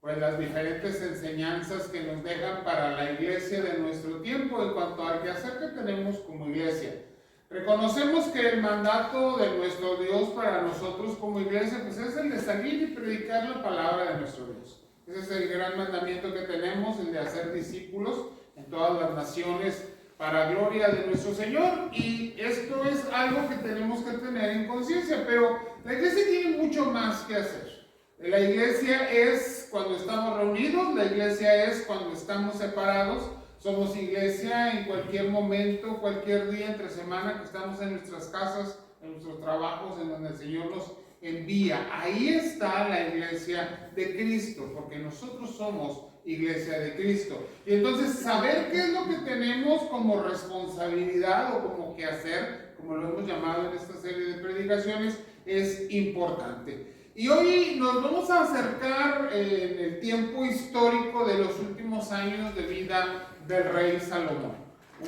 pues las diferentes enseñanzas que nos dejan para la iglesia de nuestro tiempo en cuanto al quehacer que tenemos como iglesia. Reconocemos que el mandato de nuestro Dios para nosotros como iglesia pues es el de salir y predicar la palabra de nuestro Dios. Ese es el gran mandamiento que tenemos, el de hacer discípulos en todas las naciones para gloria de nuestro Señor, y esto es algo que tenemos que tener en conciencia, pero la iglesia tiene mucho más que hacer. La iglesia es cuando estamos reunidos, la iglesia es cuando estamos separados. Somos iglesia en cualquier momento, cualquier día entre semana que estamos en nuestras casas, en nuestros trabajos, en donde el Señor nos envía. Ahí está la iglesia de Cristo, porque nosotros somos iglesia de Cristo. Y entonces saber qué es lo que tenemos como responsabilidad o como quehacer, como lo hemos llamado en esta serie de predicaciones, es importante. Y hoy nos vamos a acercar en el tiempo histórico de los últimos años de vida del rey Salomón,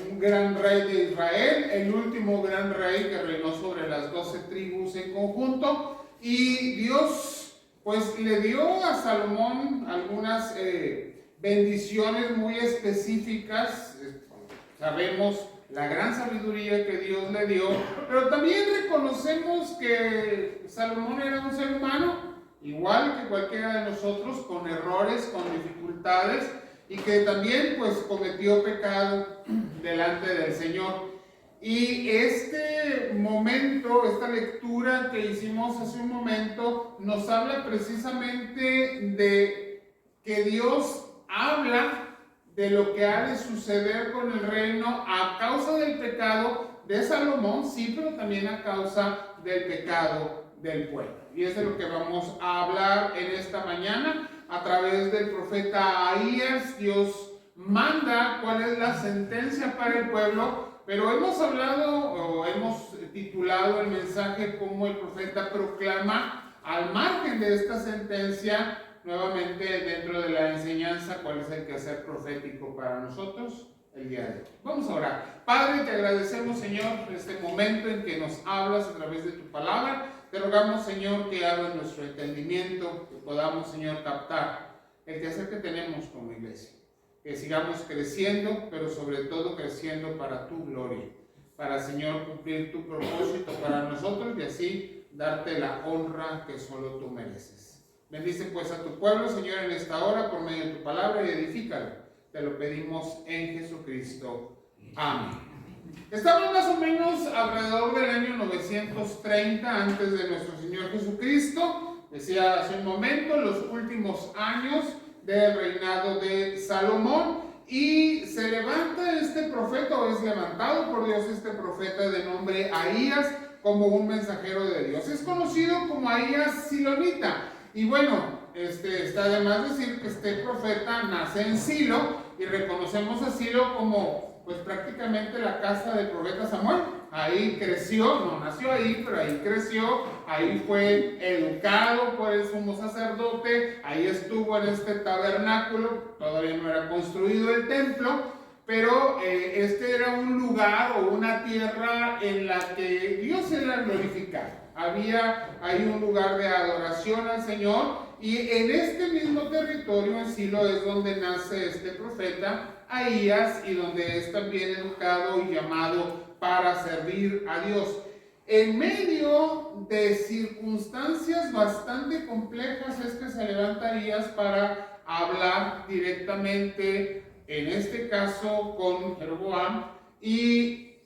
un gran rey de Israel, el último gran rey que reinó sobre las 12 tribus en conjunto, y Dios pues le dio a Salomón algunas bendiciones muy específicas. Sabemos la gran sabiduría que Dios le dio, pero también reconocemos que Salomón era un ser humano, igual que cualquiera de nosotros, con errores, con dificultades, y que también pues cometió pecado delante del Señor. Y este momento, esta lectura que hicimos hace un momento, nos habla precisamente de que Dios habla de lo que ha de suceder con el reino a causa del pecado de Salomón, sí, pero también a causa del pecado del pueblo. Y eso es lo que vamos a hablar en esta mañana. A través del profeta Ahías, Dios manda cuál es la sentencia para el pueblo, pero hemos hablado o hemos titulado el mensaje como el profeta proclama al margen de esta sentencia, nuevamente dentro de la enseñanza, cuál es el quehacer profético para nosotros el día de hoy. Vamos a orar. Padre, te agradecemos, Señor, por este momento en que nos hablas a través de tu palabra. Te rogamos, Señor, que abras nuestro entendimiento, que podamos, Señor, captar el quehacer que tenemos como iglesia. Que sigamos creciendo, pero sobre todo creciendo para tu gloria. Para, Señor, cumplir tu propósito para nosotros y así darte la honra que solo tú mereces. Bendice pues a tu pueblo, Señor, en esta hora por medio de tu palabra y edifícalo. Te lo pedimos en Jesucristo. Amén. Estamos más o menos alrededor del año 930 antes de nuestro Señor Jesucristo. Decía hace un momento, los últimos años del reinado de Salomón, y se levanta este profeta, o es levantado por Dios este profeta de nombre Ahías como un mensajero de Dios. Es conocido como Ahías Silonita. Y bueno, está de más decir que este profeta nace en Silo, y reconocemos a Silo como pues prácticamente la casa del profeta Samuel. Ahí creció, no nació ahí, pero ahí creció, ahí fue educado por el sumo sacerdote, ahí estuvo en este tabernáculo, todavía no era construido el templo, pero este era un lugar o una tierra en la que Dios era glorificado. Había ahí un lugar de adoración al Señor, y en este mismo territorio, en Silo, es donde nace este profeta Ahías, y donde es también educado y llamado para servir a Dios. En medio de circunstancias bastante complejas es que se levanta Ahías para hablar directamente, en este caso con Jeroboam, y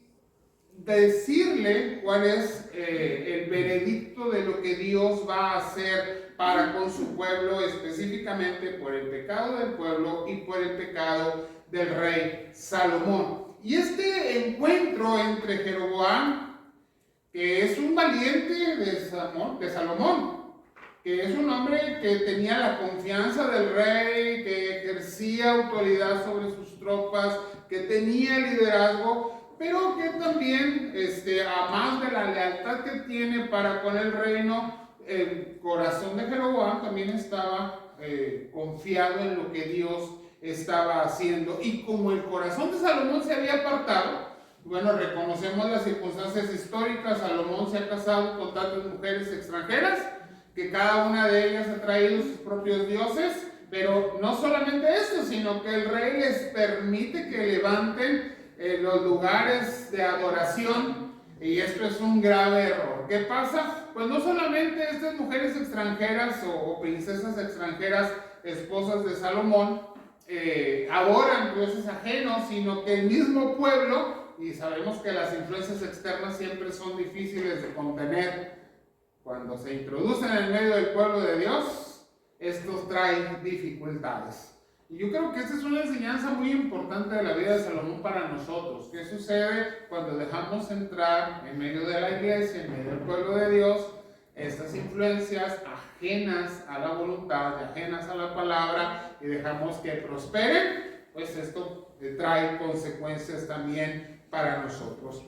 decirle cuál es el veredicto de lo que Dios va a hacer para con su pueblo, específicamente por el pecado del pueblo y por el pecado del rey Salomón. Y este encuentro entre Jeroboam, que es un valiente de Salomón, que es un hombre que tenía la confianza del rey, que ejercía autoridad sobre sus tropas, que tenía liderazgo, pero que también, a más de la lealtad que tiene para con el reino, el corazón de Jeroboam también estaba confiado en lo que Dios estaba haciendo. Y como el corazón de Salomón se había apartado, bueno, reconocemos las circunstancias históricas. Salomón se ha casado con tantas mujeres extranjeras que cada una de ellas ha traído sus propios dioses, Pero no solamente eso, sino que el rey les permite que levanten los lugares de adoración, y esto es un grave error. ¿Qué pasa? Pues no solamente estas mujeres extranjeras o princesas extranjeras, esposas de Salomón, adoran dioses ajenos, sino que el mismo pueblo, y sabemos que las influencias externas siempre son difíciles de contener, cuando se introducen en medio del pueblo de Dios, estos traen dificultades. Y yo creo que esta es una enseñanza muy importante de la vida de Salomón para nosotros. ¿Qué sucede cuando dejamos entrar en medio de la iglesia, en medio del pueblo de Dios, estas influencias ajenas a la voluntad, ajenas a la palabra, y dejamos que prosperen? Pues esto trae consecuencias también para nosotros.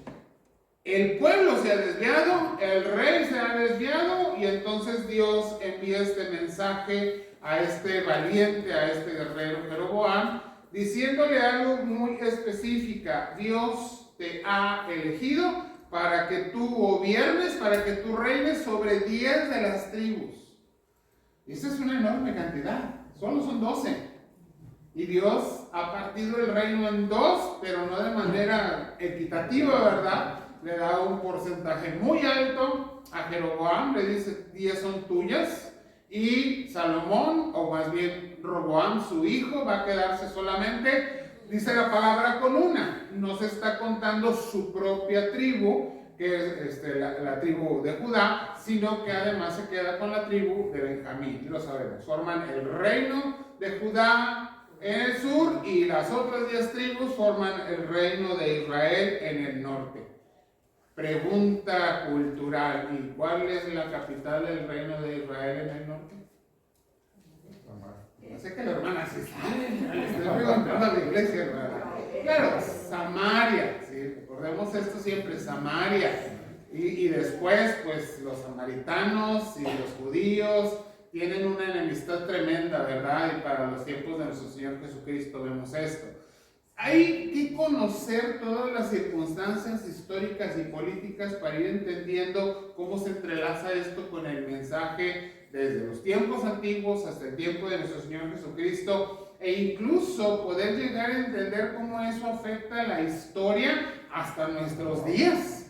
El pueblo se ha desviado, el rey se ha desviado, y entonces Dios envía este mensaje a este valiente, a este guerrero Jeroboam, diciéndole algo muy específico. Dios te ha elegido para que tú gobiernes, para que tú reines sobre 10 de las tribus. Y esa es una enorme cantidad, solo son 12. Y Dios ha partido el reino en dos, pero no de manera equitativa, ¿verdad? Le da un porcentaje muy alto a Jeroboam, le dice 10 son tuyas, y Salomón, o más bien Roboam, su hijo, va a quedarse solamente, dice la palabra, con una. No se está contando su propia tribu, que es la tribu de Judá, sino que además se queda con la tribu de Benjamín, y lo sabemos. Forman el reino de Judá en el sur, y las otras 10 tribus forman el reino de Israel en el norte. Pregunta cultural: ¿y cuál es la capital del reino de Israel en el norte? No sé que la hermana sí sabe, le estoy preguntando a la iglesia, hermana. Claro, Samaria, ¿sí? Recordemos esto siempre, Samaria. Y después, pues los samaritanos y los judíos tienen una enemistad tremenda, ¿verdad? Y para los tiempos de nuestro Señor Jesucristo vemos esto. Hay que conocer todas las circunstancias históricas y políticas para ir entendiendo cómo se entrelaza esto con el mensaje desde los tiempos antiguos hasta el tiempo de nuestro Señor Jesucristo, e incluso poder llegar a entender cómo eso afecta la historia hasta nuestros días.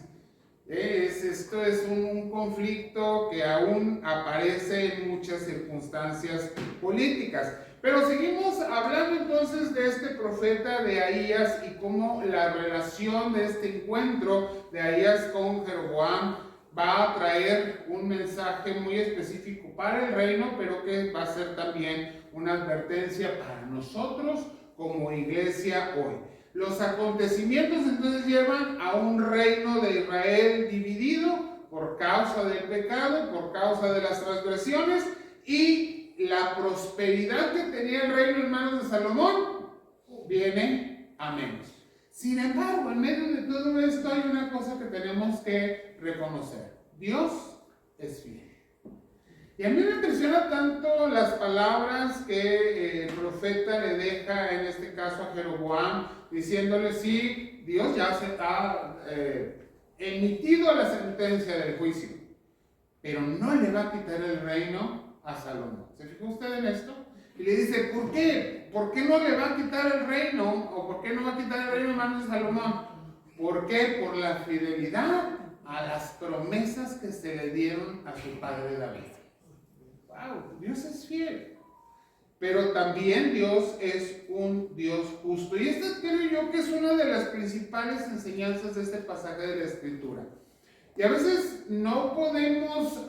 Esto es un conflicto que aún aparece en muchas circunstancias políticas. Pero seguimos hablando entonces de este profeta de Ahías y cómo la relación de este encuentro de Ahías con Jeroboam va a traer un mensaje muy específico para el reino, pero que va a ser también una advertencia para nosotros como iglesia hoy. Los acontecimientos entonces llevan a un reino de Israel dividido por causa del pecado, por causa de las transgresiones, y la prosperidad que tenía el reino en manos de Salomón viene a menos. Sin embargo, en medio de todo esto hay una cosa que tenemos que reconocer: Dios es fiel. Y a mí me impresiona tanto las palabras que el profeta le deja, en este caso a Jeroboam, diciéndole: sí, Dios ya se ha emitido la sentencia del juicio, pero no le va a quitar el reino a Salomón. ¿Se fijó usted en esto? Y le dice: ¿por qué? ¿Por qué no le va a quitar el reino? ¿O por qué no va a quitar el reino en manos de Salomón? ¿Por qué? Por la fidelidad a las promesas que se le dieron a su padre David. ¡Wow! Dios es fiel. Pero también Dios es un Dios justo. Y esta creo yo que es una de las principales enseñanzas de este pasaje de la Escritura. Y a veces no podemos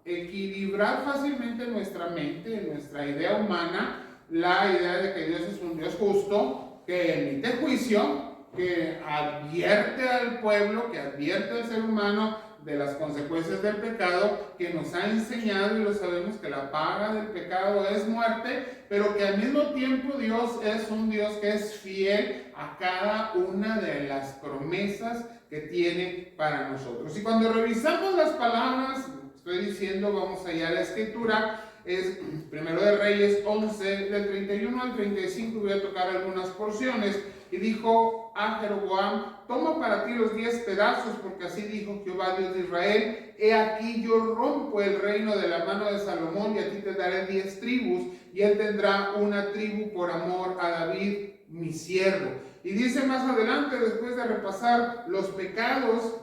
equilibrar fácilmente en nuestra mente, en nuestra idea humana, la idea de que Dios es un Dios justo, que emite juicio, que advierte al pueblo, que advierte al ser humano de las consecuencias del pecado, que nos ha enseñado, y lo sabemos, que la paga del pecado es muerte, pero que al mismo tiempo Dios es un Dios que es fiel a cada una de las promesas que tiene para nosotros. Y cuando revisamos las palabras, estoy diciendo, vamos allá a la Escritura, es Primero de Reyes 11, del 31 al 35, voy a tocar algunas porciones. Y dijo a Jeroboam: toma para ti los 10 pedazos, porque así dijo Jehová Dios de Israel: he aquí yo rompo el reino de la mano de Salomón, y a ti te daré 10 tribus, y él tendrá una tribu por amor a David mi siervo. Y dice más adelante, después de repasar los pecados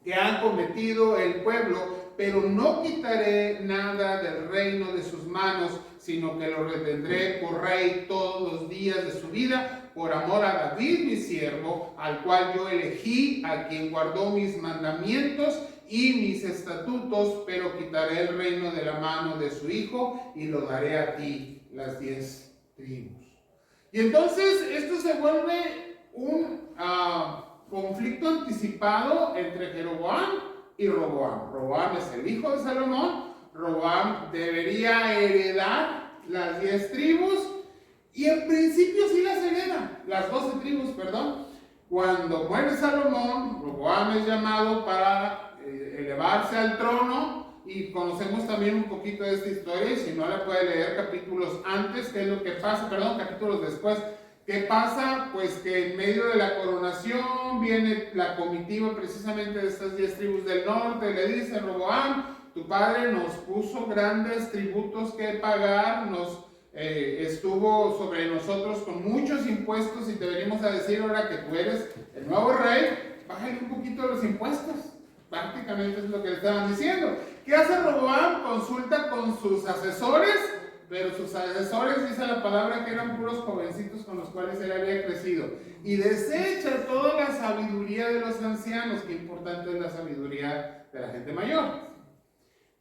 que han cometido el pueblo: pero no quitaré nada del reino de sus manos, sino que lo retendré por rey todos los días de su vida, por amor a David mi siervo, al cual yo elegí, a quien guardó mis mandamientos y mis estatutos, pero quitaré el reino de la mano de su hijo y lo daré a ti, las 10 tribus. Y entonces esto se vuelve un conflicto anticipado entre Jeroboam y Roboam. Roboam es el hijo de Salomón. Roboam debería heredar las 10 tribus, y en principio sí las hereda, las 12 tribus, perdón. Cuando muere Salomón, Roboam es llamado para elevarse al trono, y conocemos también un poquito de esta historia, y si no la puede leer capítulos antes, qué es lo que pasa, perdón, capítulos después. ¿Qué pasa? Pues que en medio de la coronación viene la comitiva precisamente de estas 10 tribus del norte, le dice: Roboam, tu padre nos puso grandes tributos que pagar, estuvo sobre nosotros con muchos impuestos, y te venimos a decir ahora que tú eres el nuevo rey, bájale un poquito los impuestos. Prácticamente es lo que le estaban diciendo. ¿Qué hace Roboam? Consulta con sus asesores, pero sus asesores, dice la palabra, que eran puros jovencitos con los cuales él había crecido, y desecha toda la sabiduría de los ancianos. Qué importante es la sabiduría de la gente mayor.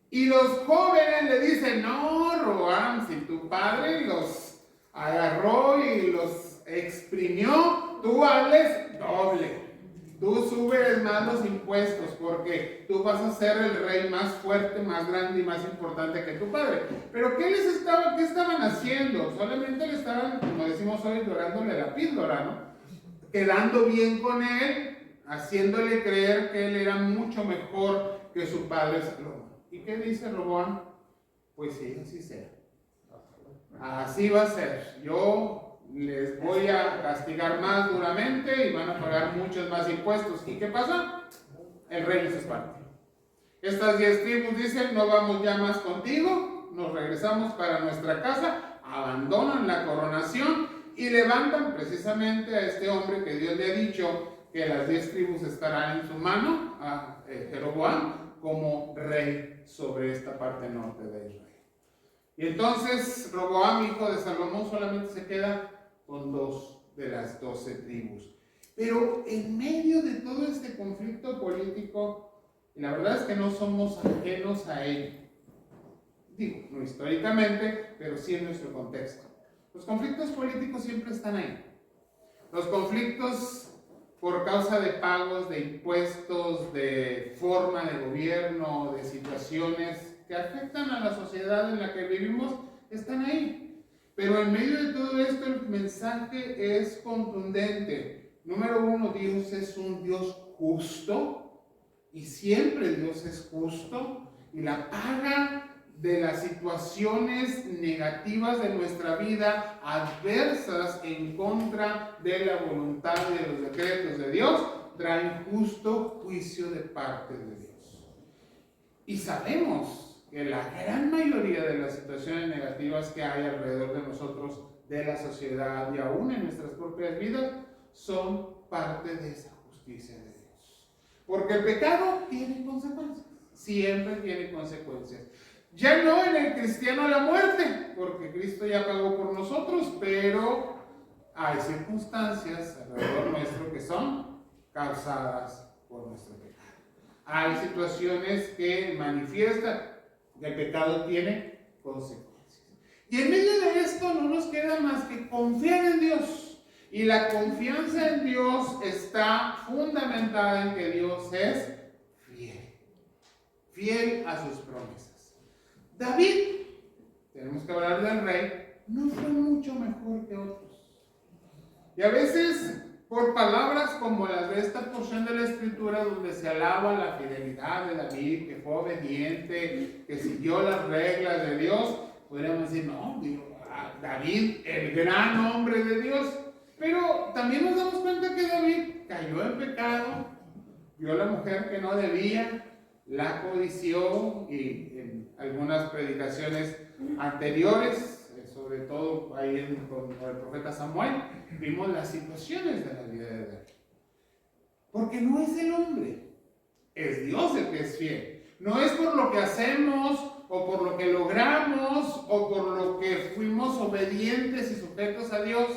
Y los jóvenes le dicen: no, Roboam, si tu padre los agarró y los exprimió, tú hables doble. Tú subes más los impuestos, porque tú vas a ser el rey más fuerte, más grande y más importante que tu padre. Pero ¿qué estaban haciendo? Solamente le estaban, como decimos hoy, dorándole la píldora, ¿no? Quedando bien con él, haciéndole creer que él era mucho mejor que su padre Salomón. ¿Y qué dice Roboam? Pues sí, así sea. Así va a ser. Yo les voy a castigar más duramente y van a pagar muchos más impuestos. ¿Y qué pasa? El reino se expande. Estas 10 tribus dicen: no vamos ya más contigo, nos regresamos para nuestra casa, abandonan la coronación y levantan precisamente a este hombre que Dios le ha dicho que las 10 tribus estarán en su mano, a Jeroboam, como rey sobre esta parte norte de Israel. Y entonces Roboam, hijo de Salomón, solamente se queda con 2 de las 12 tribus. Pero en medio de todo este conflicto político, la verdad es que no somos ajenos a ello. Digo, no históricamente, pero sí en nuestro contexto. Los conflictos políticos siempre están ahí. Los conflictos por causa de pagos, de impuestos, de forma de gobierno, de situaciones que afectan a la sociedad en la que vivimos, están ahí. Pero en medio de todo esto, el mensaje es contundente. Número 1, Dios es un Dios justo, y siempre Dios es justo, y la paga de las situaciones negativas de nuestra vida, adversas en contra de la voluntad y de los decretos de Dios, traen justo juicio de parte de Dios. Y sabemos que la gran mayoría de las situaciones negativas que hay alrededor de nosotros, de la sociedad y aún en nuestras propias vidas, son parte de esa justicia de Dios. Porque el pecado tiene consecuencias, siempre tiene consecuencias. Ya no en el cristiano la muerte, porque Cristo ya pagó por nosotros, pero hay circunstancias alrededor nuestro que son causadas por nuestro pecado. Hay situaciones que manifiestan que el pecado tiene consecuencias. Y en medio de esto no nos queda más que confiar en Dios. Y la confianza en Dios está fundamentada en que Dios es fiel. Fiel a sus promesas. David, tenemos que hablar del rey, no fue mucho mejor que otros. Y a veces por palabras como las de esta porción de la Escritura donde se alaba la fidelidad de David, que fue obediente, que siguió las reglas de Dios. Podríamos decir, no, David, el gran hombre de Dios. Pero también nos damos cuenta que David cayó en pecado, vio a la mujer que no debía, la codició, y en algunas predicaciones anteriores, sobre todo ahí con el profeta Samuel, vimos las situaciones de la vida de David. Porque no es el hombre, es Dios el que es fiel. No es por lo que hacemos, o por lo que logramos, o por lo que fuimos obedientes y sujetos a Dios,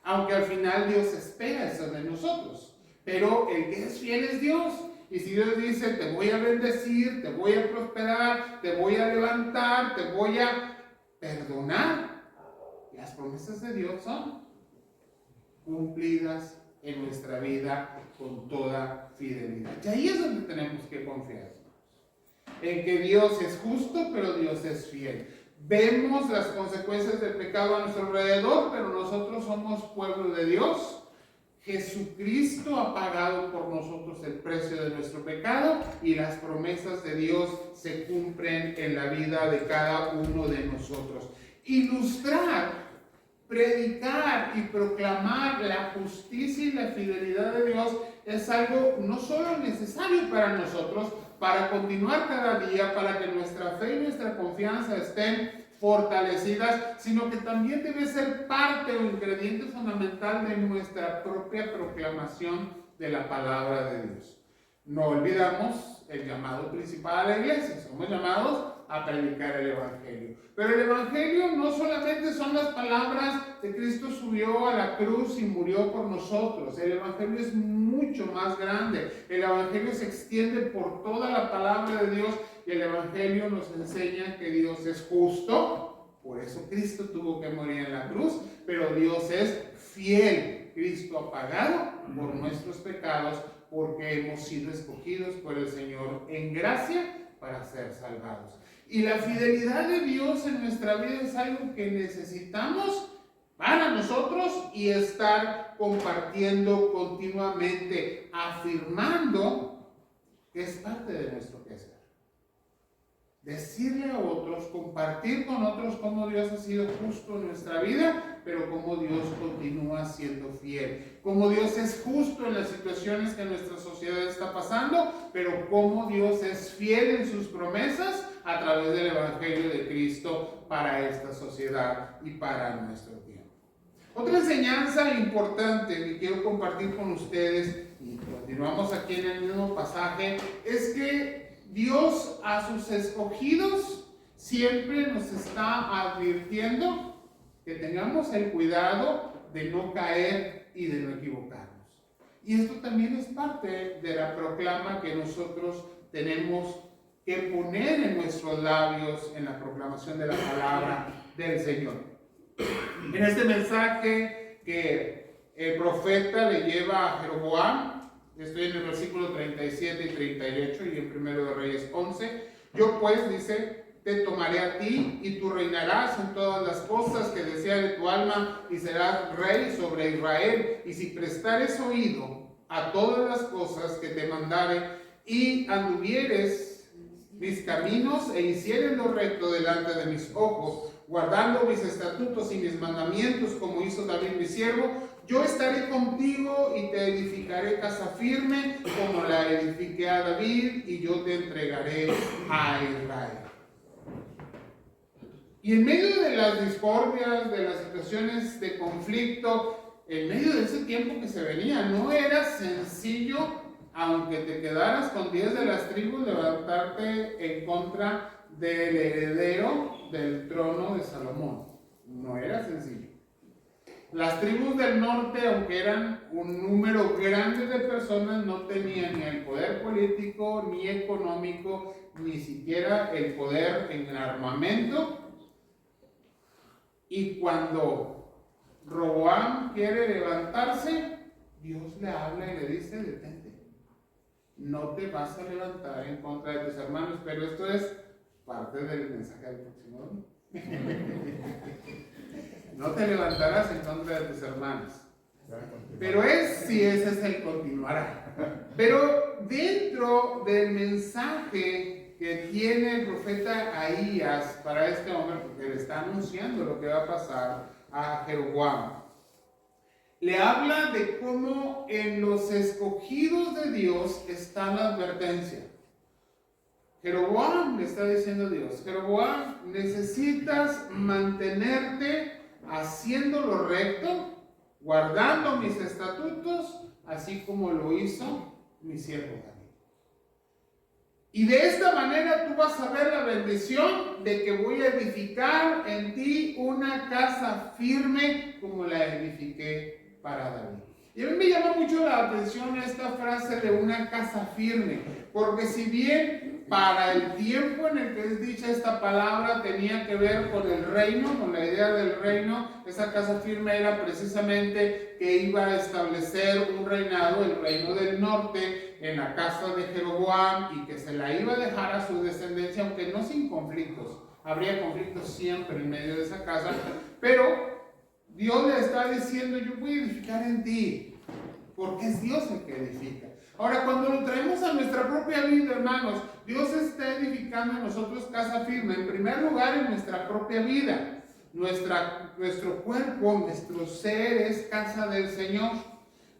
aunque al final Dios espera eso de nosotros. Pero el que es fiel es Dios. Y si Dios dice, te voy a bendecir, te voy a prosperar, te voy a levantar, te voy a perdonar, las promesas de Dios son cumplidas en nuestra vida con toda fidelidad. Y ahí es donde tenemos que confiar, en que Dios es justo, pero Dios es fiel. Vemos las consecuencias del pecado a nuestro alrededor, pero nosotros somos pueblo de Dios. Jesucristo ha pagado por nosotros el precio de nuestro pecado y las promesas de Dios se cumplen en la vida de cada uno de nosotros. Ilustrar, predicar y proclamar la justicia y la fidelidad de Dios es algo no solo necesario para nosotros, para continuar cada día, para que nuestra fe y nuestra confianza estén fortalecidas, sino que también debe ser parte o ingrediente fundamental de nuestra propia proclamación de la palabra de Dios. No olvidamos el llamado principal a la iglesia, somos llamados a predicar el Evangelio. Pero el Evangelio no solamente son las palabras de Cristo subió a la cruz y murió por nosotros. El Evangelio es mucho más grande. El Evangelio se extiende por toda la palabra de Dios y el Evangelio nos enseña que Dios es justo. Por eso Cristo tuvo que morir en la cruz, pero Dios es fiel. Cristo ha pagado por nuestros pecados porque hemos sido escogidos por el Señor en gracia para ser salvados. Y la fidelidad de Dios en nuestra vida es algo que necesitamos para nosotros y estar compartiendo continuamente, afirmando que es parte de nuestro quehacer. Decirle a otros, compartir con otros cómo Dios ha sido justo en nuestra vida, pero cómo Dios continúa siendo fiel. Cómo Dios es justo en las situaciones que nuestra sociedad está pasando, pero cómo Dios es fiel en sus promesas a través del Evangelio de Cristo para esta sociedad y para nuestro tiempo. Otra enseñanza importante que quiero compartir con ustedes, y continuamos aquí en el mismo pasaje, es que Dios a sus escogidos siempre nos está advirtiendo que tengamos el cuidado de no caer y de no equivocarnos. Y esto también es parte de la proclama que nosotros tenemos que poner en nuestros labios en la proclamación de la palabra del Señor. En este mensaje que el profeta le lleva a Jeroboam, estoy en el versículo 37 y 38 y en 1 de Reyes 11. Yo pues, dice, te tomaré a ti y tú reinarás en todas las cosas que deseare tu alma y serás rey sobre Israel. Y si prestares oído a todas las cosas que te mandare y anduvieres mis caminos e hicieres lo recto delante de mis ojos, guardando mis estatutos y mis mandamientos como hizo David mi siervo, yo estaré contigo y te edificaré casa firme como la edifiqué a David y yo te entregaré a Israel. Y en medio de las discordias, de las situaciones de conflicto, en medio de ese tiempo que se venía, no era sencillo, aunque te quedaras con 10 de las tribus, levantarte en contra del heredero del trono de Salomón. No era sencillo. Las tribus del norte, aunque eran un número grande de personas, no tenían ni el poder político, ni económico, ni siquiera el poder en el armamento. Y cuando Roboam quiere levantarse, Dios le habla y le dice, detente. No te vas a levantar en contra de tus hermanos, pero esto es parte del mensaje del próximo domingo. No te levantarás en contra de tus hermanos. Pero si ese es el continuará. Pero dentro del mensaje que tiene el profeta Ahías para este hombre, porque le está anunciando lo que va a pasar a Jeroboam, le habla de cómo en los escogidos de Dios está la advertencia. Jeroboam, le está diciendo Dios, Jeroboam, necesitas mantenerte haciendo lo recto, guardando mis estatutos, así como lo hizo mi siervo David. Y de esta manera tú vas a ver la bendición de que voy a edificar en ti una casa firme como la edifiqué para David. Y a mí me llama mucho la atención esta frase de una casa firme, porque si bien para el tiempo en el que es dicha esta palabra tenía que ver con el reino, con la idea del reino, esa casa firme era precisamente que iba a establecer un reinado, el reino del norte, en la casa de Jeroboam, y que se la iba a dejar a su descendencia, aunque no sin conflictos. Habría conflictos siempre en medio de esa casa, pero Dios le está diciendo, yo voy a edificar en ti, porque es Dios el que edifica. Ahora, cuando lo traemos a nuestra propia vida, hermanos, Dios está edificando en nosotros casa firme, en primer lugar en nuestra propia vida. Nuestro cuerpo, nuestro ser es casa del Señor,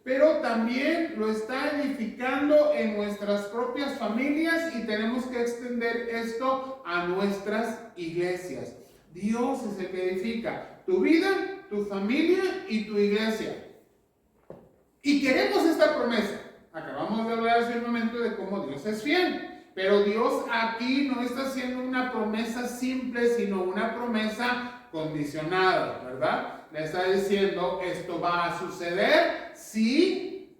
pero también lo está edificando en nuestras propias familias y tenemos que extender esto a nuestras iglesias. Dios es el que edifica tu vida, tu familia y tu iglesia. Y queremos esta promesa. Acabamos de hablar hace un momento de cómo Dios es fiel. Pero Dios aquí no está haciendo una promesa simple, sino una promesa condicionada, ¿verdad? Le está diciendo, esto va a suceder si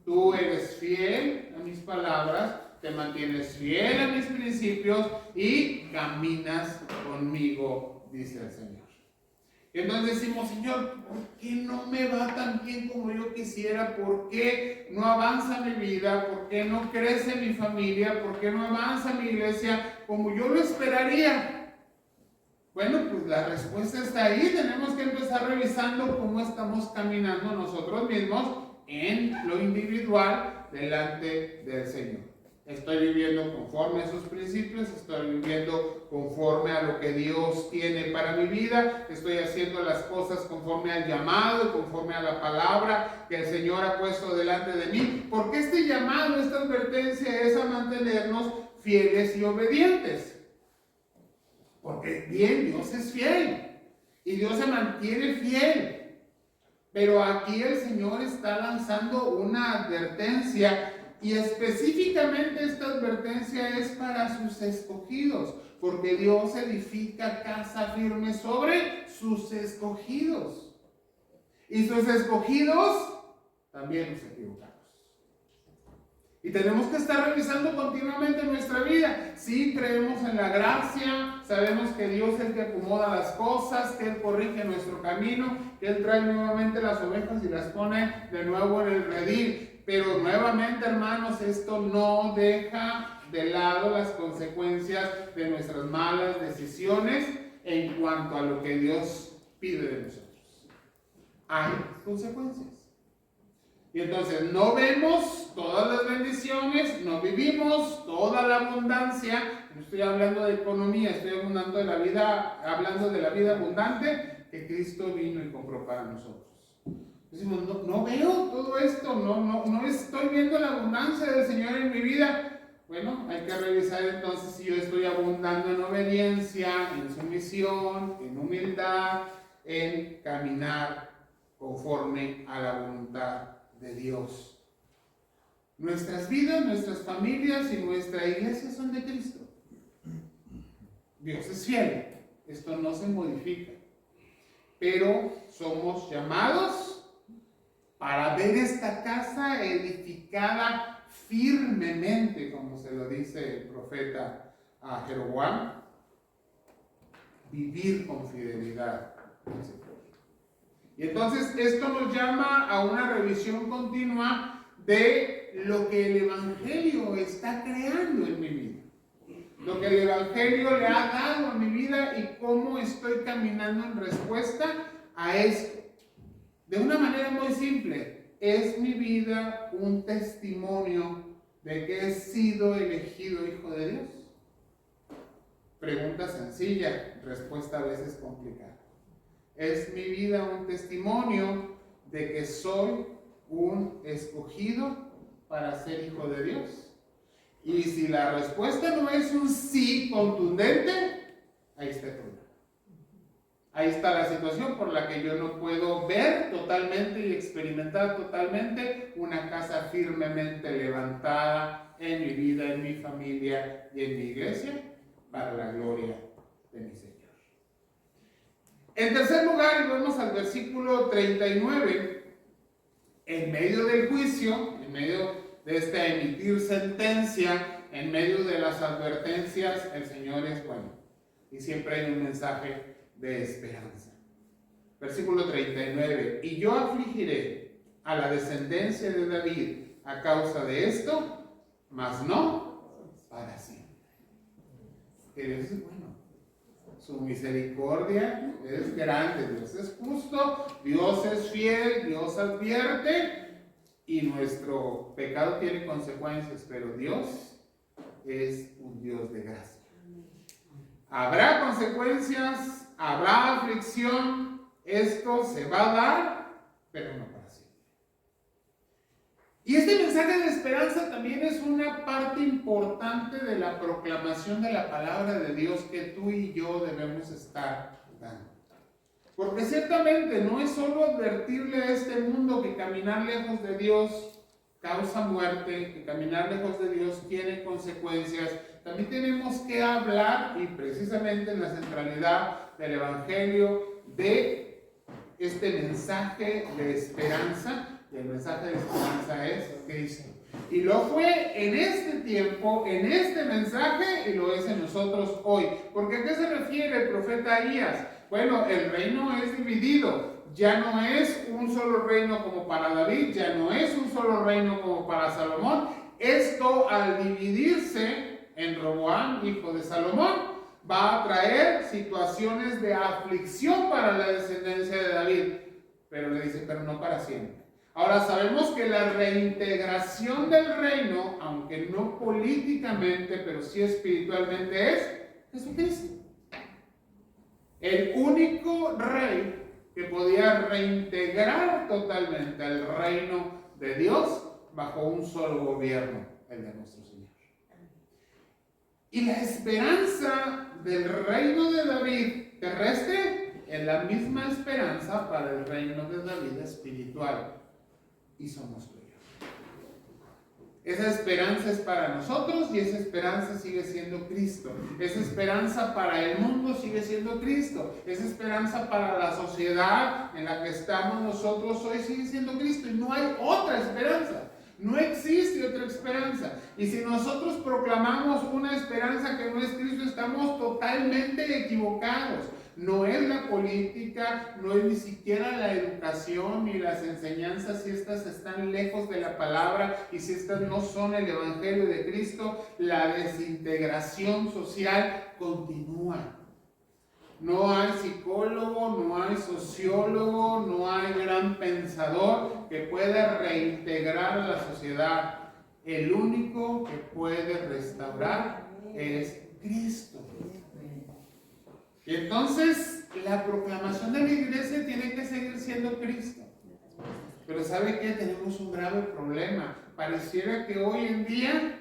tú eres fiel a mis palabras, te mantienes fiel a mis principios y caminas conmigo, dice el Señor. Y entonces decimos, Señor, ¿por qué no me va tan bien como yo quisiera? ¿Por qué no avanza mi vida? ¿Por qué no crece mi familia? ¿Por qué no avanza mi iglesia como yo lo esperaría? Bueno, pues la respuesta está ahí. Tenemos que empezar revisando cómo estamos caminando nosotros mismos en lo individual delante del Señor. Estoy viviendo conforme a sus principios, estoy viviendo conforme a lo que Dios tiene para mi vida, estoy haciendo las cosas conforme al llamado, conforme a la palabra que el Señor ha puesto delante de mí, porque este llamado, esta advertencia es a mantenernos fieles y obedientes. Porque bien, Dios es fiel y Dios se mantiene fiel. Pero aquí el Señor está lanzando una advertencia. Y específicamente esta advertencia es para sus escogidos, porque Dios edifica casa firme sobre sus escogidos. Y sus escogidos también nos equivocamos. Y tenemos que estar revisando continuamente nuestra vida. Sí, creemos en la gracia, sabemos que Dios es el que acomoda las cosas, que Él corrige nuestro camino, que Él trae nuevamente las ovejas y las pone de nuevo en el redil. Pero nuevamente, hermanos, esto no deja de lado las consecuencias de nuestras malas decisiones en cuanto a lo que Dios pide de nosotros. Hay consecuencias. Y entonces no vemos todas las bendiciones, no vivimos toda la abundancia. No estoy hablando de economía, estoy hablando de la vida abundante que Cristo vino y compró para nosotros. Decimos, no veo todo esto, no estoy viendo la abundancia del Señor en mi vida. Bueno, hay que revisar entonces si yo estoy abundando en obediencia, en sumisión, en humildad, en caminar conforme a la voluntad de Dios. Nuestras vidas, nuestras familias y nuestra iglesia son de Cristo. Dios es fiel, esto no se modifica, pero somos llamados para ver esta casa edificada firmemente, como se lo dice el profeta a Jeroboam, vivir con fidelidad. Y entonces esto nos llama a una revisión continua de lo que el Evangelio está creando en mi vida. Lo que el Evangelio le ha dado a mi vida y cómo estoy caminando en respuesta a esto. De una manera muy simple, ¿es mi vida un testimonio de que he sido elegido hijo de Dios? Pregunta sencilla, respuesta a veces complicada. ¿Es mi vida un testimonio de que soy un escogido para ser hijo de Dios? Y si la respuesta no es un sí contundente, ahí está el problema. Ahí está la situación por la que yo no puedo ver totalmente y experimentar totalmente una casa firmemente levantada en mi vida, en mi familia y en mi iglesia para la gloria de mi Señor. En tercer lugar, y vamos al versículo 39, en medio del juicio, en medio de emitir sentencia, en medio de las advertencias, el Señor es bueno. Y siempre hay un mensaje de esperanza. Versículo 39. Y yo afligiré a la descendencia de David a causa de esto, mas no para siempre. Que Dios es bueno. Su misericordia es grande. Dios es justo. Dios es fiel. Dios advierte. Y nuestro pecado tiene consecuencias. Pero Dios es un Dios de gracia. Habrá consecuencias, habrá aflicción, esto se va a dar, pero no para siempre. Y este mensaje de esperanza también es una parte importante de la proclamación de la palabra de Dios que tú y yo debemos estar dando. Porque ciertamente no es solo advertirle a este mundo que caminar lejos de Dios causa muerte, que caminar lejos de Dios tiene consecuencias. También tenemos que hablar, y precisamente en la centralidad del Evangelio, de este mensaje de esperanza, y el mensaje de esperanza es Cristo. Y lo fue en este tiempo, en este mensaje, y lo es en nosotros hoy. Porque ¿a qué se refiere el profeta Ahías? Bueno, el reino es dividido. Ya no es un solo reino como para David, ya no es un solo reino como para Salomón. Esto, al dividirse en Roboam, hijo de Salomón, va a traer situaciones de aflicción para la descendencia de David. Pero le dice, pero no para siempre. Ahora sabemos que la reintegración del reino, aunque no políticamente, pero sí espiritualmente, es Jesucristo. El único rey que podía reintegrar totalmente al reino de Dios bajo un solo gobierno, el de nuestro Señor. Y la esperanza del reino de David terrestre es la misma esperanza para el reino de David espiritual. Y somos tuyos. Esa esperanza es para nosotros y esa esperanza sigue siendo Cristo. Esa esperanza para el mundo sigue siendo Cristo. Esa esperanza para la sociedad en la que estamos nosotros hoy sigue siendo Cristo. Y no hay otra esperanza. No existe otra esperanza. Y si nosotros proclamamos una esperanza que no es Cristo, estamos totalmente equivocados. No es la política, no es ni siquiera la educación ni las enseñanzas, si estas están lejos de la palabra y si estas no son el Evangelio de Cristo, la desintegración social continúa. No hay psicólogo, no hay sociólogo, no hay gran pensador que pueda reintegrar a la sociedad. El único que puede restaurar es Cristo. Y entonces la proclamación de la iglesia tiene que seguir siendo Cristo. Pero ¿sabe qué? Tenemos un grave problema. Pareciera que hoy en día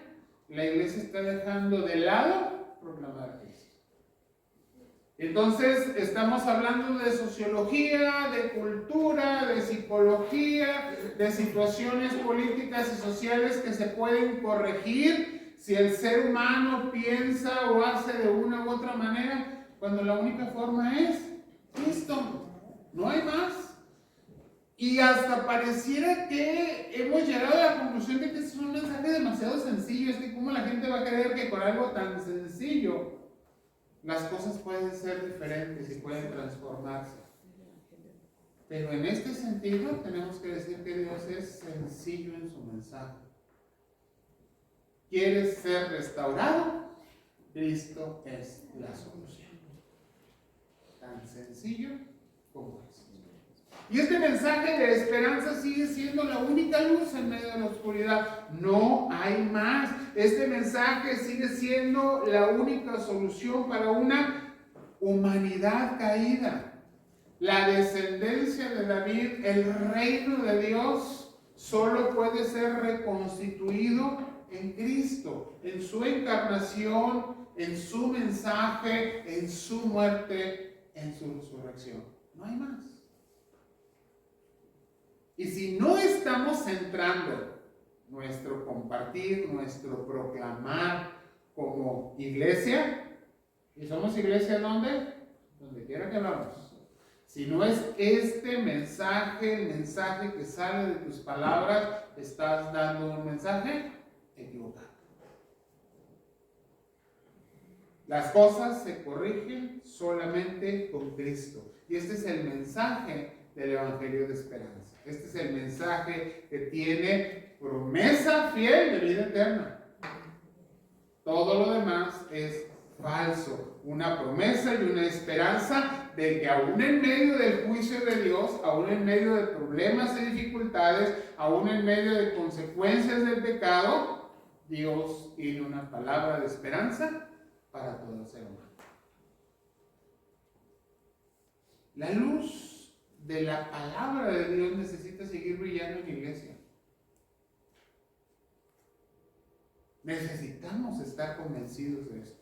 la iglesia está dejando de lado proclamar a Cristo. Entonces estamos hablando de sociología, de cultura, de psicología, de situaciones políticas y sociales que se pueden corregir si el ser humano piensa o hace de una u otra manera, cuando la única forma es Cristo. No hay más. Y hasta pareciera que hemos llegado a la conclusión de que es un mensaje demasiado sencillo. Es que cómo la gente va a creer que con algo tan sencillo las cosas pueden ser diferentes y pueden transformarse. Pero en este sentido tenemos que decir que Dios es sencillo en su mensaje. ¿Quieres ser restaurado? Cristo es la solución. Tan sencillo como es. Y este mensaje de esperanza sigue siendo la única luz en medio de la oscuridad. No hay más. Este mensaje sigue siendo la única solución para una humanidad caída. La descendencia de David, el reino de Dios, solo puede ser reconstituido en Cristo, en su encarnación, en su mensaje, en su muerte, en su resurrección. No hay más. Y si no estamos centrando nuestro compartir, nuestro proclamar como iglesia, ¿y somos iglesia dónde? Donde quiera que vamos. Si no es este mensaje, el mensaje que sale de tus palabras, estás dando un mensaje equivocado. Las cosas se corrigen solamente con Cristo. Y este es el mensaje del Evangelio de Esperanza. Este es el mensaje que tiene promesa fiel de vida eterna. Todo lo demás es falso. Una promesa y una esperanza de que aún en medio del juicio de Dios, aún en medio de problemas y dificultades, aún en medio de consecuencias del pecado, Dios tiene una palabra de esperanza para todo ser humano. La luz de la palabra de Dios necesita seguir brillando en la iglesia. Necesitamos estar convencidos de esto.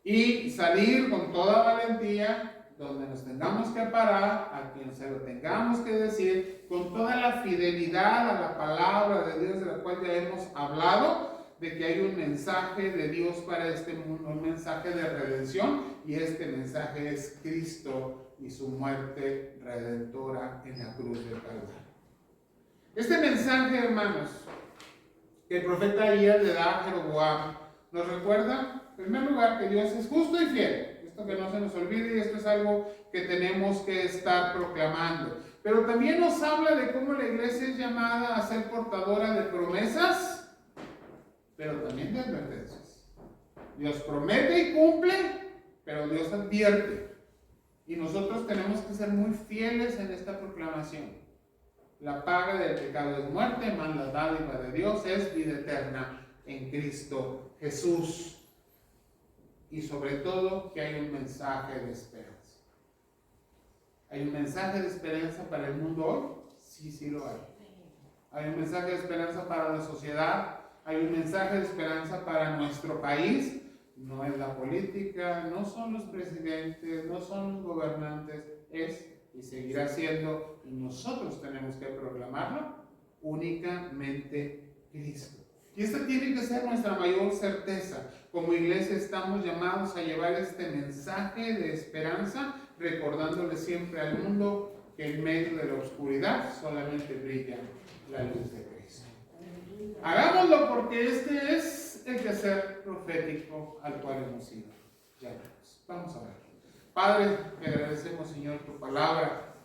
Y salir con toda valentía, donde nos tengamos que parar, a quien se lo tengamos que decir, con toda la fidelidad a la palabra de Dios de la cual ya hemos hablado, de que hay un mensaje de Dios para este mundo, un mensaje de redención, y este mensaje es Cristo y su muerte redentora en la cruz del Calvario. Este mensaje, hermanos, que el profeta Elías le da a Jeroboam, nos recuerda, en primer lugar, que Dios es justo y fiel. Esto que no se nos olvide, y esto es algo que tenemos que estar proclamando. Pero también nos habla de cómo la iglesia es llamada a ser portadora de promesas, pero también de advertencias. Dios promete y cumple, pero Dios advierte. Y nosotros tenemos que ser muy fieles en esta proclamación. La paga del pecado es muerte, mas la dádiva de Dios es vida eterna en Cristo Jesús. Y sobre todo que hay un mensaje de esperanza. ¿Hay un mensaje de esperanza para el mundo hoy? Sí, sí lo hay. Hay un mensaje de esperanza para la sociedad. Hay un mensaje de esperanza para nuestro país. No es la política, no son los presidentes, no son los gobernantes, es y seguirá siendo, y nosotros tenemos que proclamarlo, únicamente Cristo. Y esta tiene que ser nuestra mayor certeza. Como iglesia estamos llamados a llevar este mensaje de esperanza, recordándole siempre al mundo que en medio de la oscuridad solamente brilla la luz de Cristo. Hagámoslo porque este es el quehacer profético al cual hemos sido llamados. Vamos a ver. Padre, te agradecemos, Señor, tu palabra.